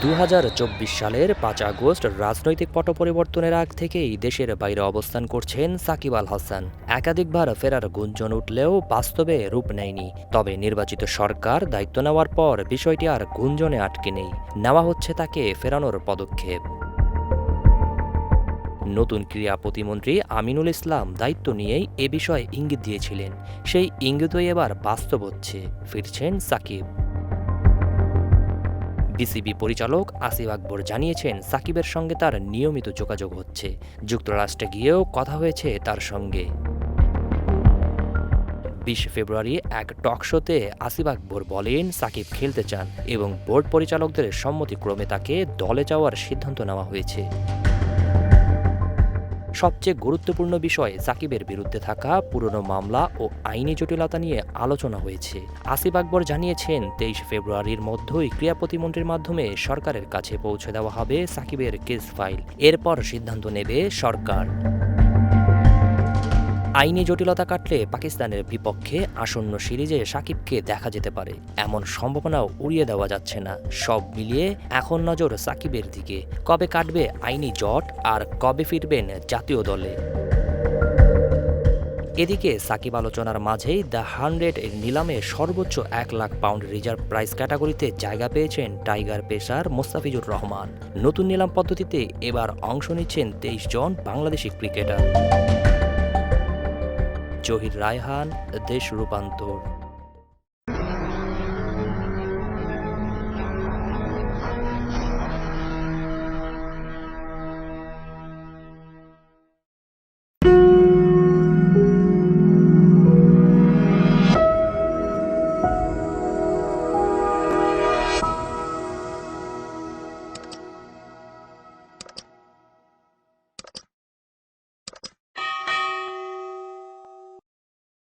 2024 সালের 5 আগস্ট রাজনৈতিক পট পরিবর্তনের আগ থেকেই দেশের বাইরে অবস্থান করছেন সাকিব আল হাসান। একাধিকবার ফেরার গুঞ্জন উঠলেও বাস্তবে রূপ নেয়নি। তবে নির্বাচিত সরকার দায়িত্ব নেওয়ার পর বিষয়টি আর গুঞ্জনে আটকে নেই, নেওয়া হচ্ছে তাকে ফেরানোর পদক্ষেপ। নতুন ক্রীড়া প্রতিমন্ত্রী আমিনুল ইসলাম দায়িত্ব নিয়েই এ বিষয়ে ইঙ্গিত দিয়েছিলেন। সেই ইঙ্গিতই এবার বাস্তব হচ্ছে, ফিরছেন সাকিব। বিসিবি পরিচালক আসিফ আকবর জানিয়েছেন, সাকিবের সঙ্গে তার নিয়মিত যোগাযোগ হচ্ছে। যুক্তরাষ্ট্রে গিয়েও কথা হয়েছে তার সঙ্গে। 20 ফেব্রুয়ারি এক টক শোতে আসিফ আকবর বলেন, সাকিব খেলতে চান এবং বোর্ড পরিচালকদের সম্মতিক্রমে তাকে দলে যাওয়ার সিদ্ধান্ত নেওয়া হয়েছে। সবচেয়ে গুরুত্বপূর্ণ বিষয়, সাকিবের বিরুদ্ধে থাকা পুরনো মামলা ও আইনি জটিলতা নিয়ে আলোচনা হয়েছে। আসিফ আকবর জানিয়েছেন, 23 ফেব্রুয়ারির মধ্যেই ক্রীড়া প্রতিমন্ত্রীর মাধ্যমে সরকারের কাছে পৌঁছে দেওয়া হবে সাকিবের কেস ফাইল। এরপর সিদ্ধান্ত নেবে সরকার। আইনি জটিলতা কাটলে পাকিস্তানের বিপক্ষে আসন্ন সিরিজে সাকিবকে দেখা যেতে পারে, এমন সম্ভাবনাও উড়িয়ে দেওয়া যাচ্ছে না। সব মিলিয়ে এখন নজর সাকিবের দিকে। কবে কাটবে আইনি জট আর কবে ফিরবেন জাতীয় দলে। এদিকে সাকিব আলোচনার মাঝেই দ্য 100 এর নিলামে সর্বোচ্চ 1 লাখ পাউন্ড রিজার্ভ প্রাইস ক্যাটাগরিতে জায়গা পেয়েছেন টাইগার পেসার মোস্তাফিজুর রহমান। নতুন নিলাম পদ্ধতিতে এবার অংশ নিচ্ছেন 23 জন বাংলাদেশি ক্রিকেটার। জহির রায়হান, দেশ রূপান্তর।